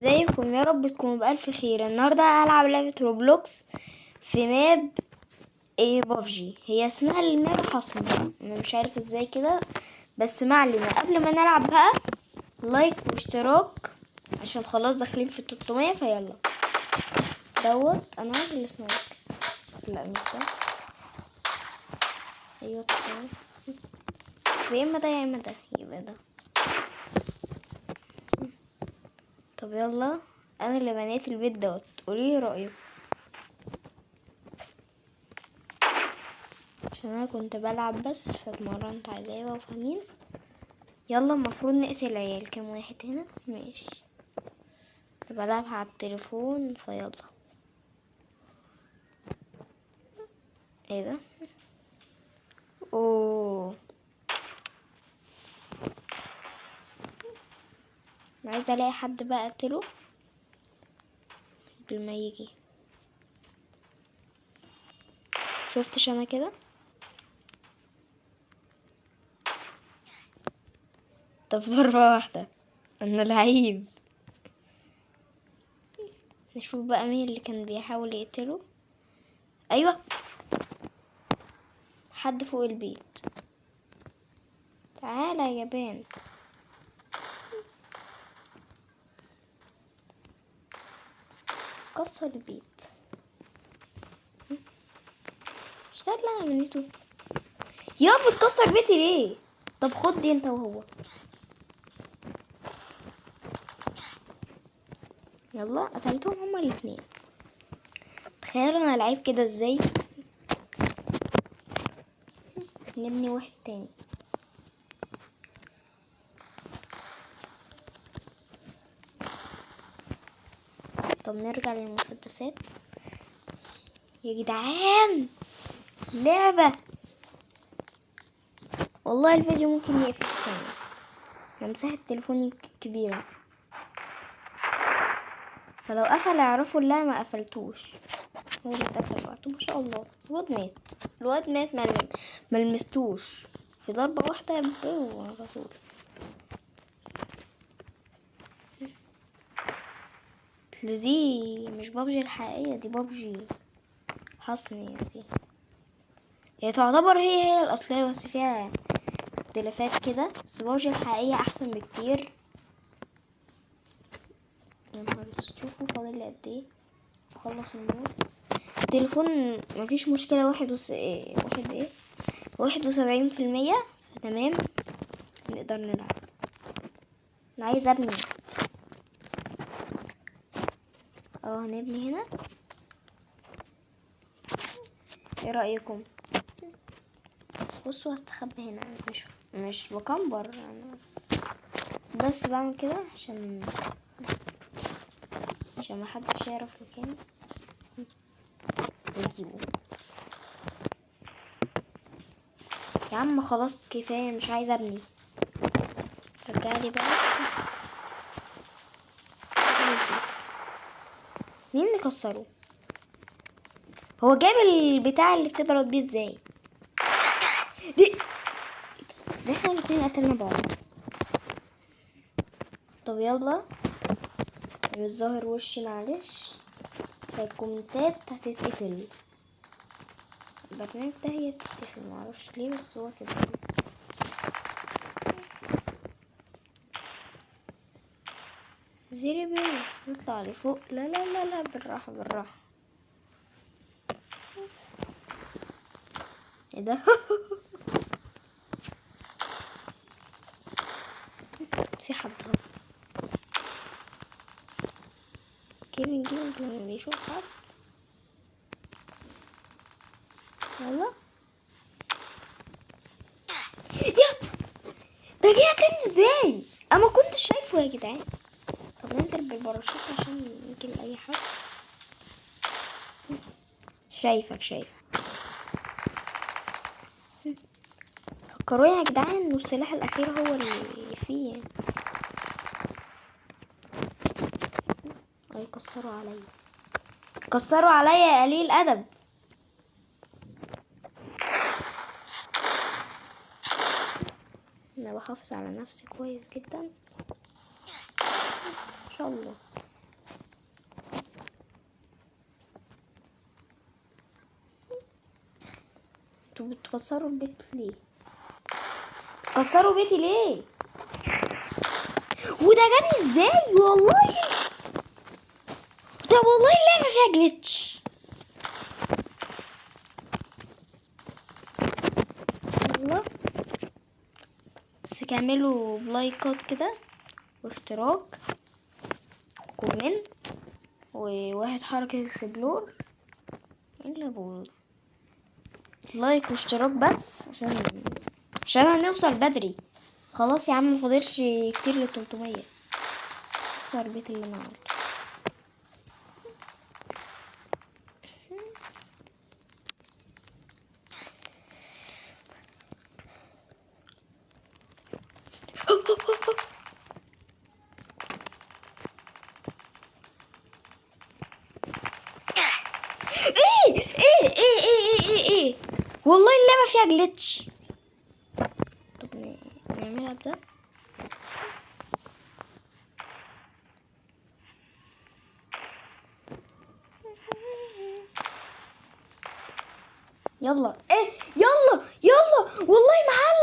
ازيكم؟ يا رب تكونوا بألف خير. النهارده هلعب لعبة روبلوكس في ماب بابجي. هي اسمها الماب حصن، انا مش عارف ازاي كده، بس ما علينا. قبل ما نلعب بقى لايك واشتراك عشان خلاص داخلين في 300. فيلا انا عايز السنايبر. لا مش ده. ايوه تمام. يا اما ده يا اما ده، يبقى ده. طب يلا، انا اللي بنيت البيت دوت، قولي رأيك عشان انا كنت بلعب بس فاتمرنت عليه وفاهمين. يلا المفروض نقتل العيال. كام واحد هنا؟ ماشي. بلعبها على التليفون فيلا. ايه ده؟ اوه، عايزه الاقي حد بقى اقتله قبل ما يجي. شفتش انا كده؟ طب ضربة واحدة، انا لعيب. نشوف بقى مين اللي كان بيحاول يقتله. ايوه، حد فوق البيت. تعالى يا جبان. كسر البيت. اشتغل اللي انا عملته. يا بتكسر بيتي ليه؟ طب خد دي انت وهو. يلا قتلتهم هما الاتنين. تخيلوا انا لعيب كده ازاي. نبني واحد تاني. طب نرجع للمسدسات يا جدعان. لعبة والله الفيديو ممكن يقفل في ثانية. مساحة تليفوني كبيرة، فلو قفل اعرفوا لا ما قفلتوش. هو اللي اتقفل بعته. ما شاء الله الواد مات ما لمستوش في ضربة واحدة على طول. دي مش بابجي الحقيقية، دي بابجي حصني دي. هي تعتبر هي الأصلية بس فيها اختلافات كده. بس بابجي الحقيقية أحسن بكتير. يا نهار اسود، شوفوا فاضل لي قد ايه اخلص المود. التليفون مفيش مشكلة. 71%. تمام، نقدر نلعب. انا عايز ابني. هنبني هنا. ايه رأيكم؟ بصوا هستخبى هنا. مش بكمبر انا، بس بعمل كده عشان ما حدش يعرف مكاني ويجيبه. يا عم خلاص كفايه، مش عايز ابني. رجعلي بقى. مين اللي كسره؟ هو جاب البتاع اللي بتضرب بيه ازاي؟ ده احنا الاتنين قتلنا بعض. طب يلا، مش ظاهر وشي معلش، فالكومنتات هتتقفل. البرنامج ده هي بتتقفل معرفش ليه، بس هو كده. زيري بيه نطلع لفوق. لا لا لا لا، بالراحة بالراحة. ايه ده؟ في حد هنا. كيفن لما بيشوف حد. يلا يا، ده جه قتلني ازاي؟ انا ما كنتش شايفه يا جدعان. طب ننزل بالباراشوت عشان يمكن اي حد. شايف. فكروا يا جدعان انه السلاح الاخير هو اللي فيه يعني. كسروا عليا يا قليل ادب. انا بحافظ على نفسي كويس جدا ان شاء الله. انتوا بتكسروا البيت ليه؟ بتكسروا بيتي ليه؟ وده جابني ازاي والله؟ ده والله اللعبة فيها جليتش. والله بس كملوا بلايكات كده واشتراك كومنت وواحد حركة اكسبلور. ايه اللي بقوله ده؟ لايك واشتراك بس عشان هنوصل بدري. خلاص يا عم مفاضلش كتير ل 300. بصوا على البيت اللي انا عملته. ايه والله اللعبة فيها جليتش. طب نعملها بده. يلا يلا والله محل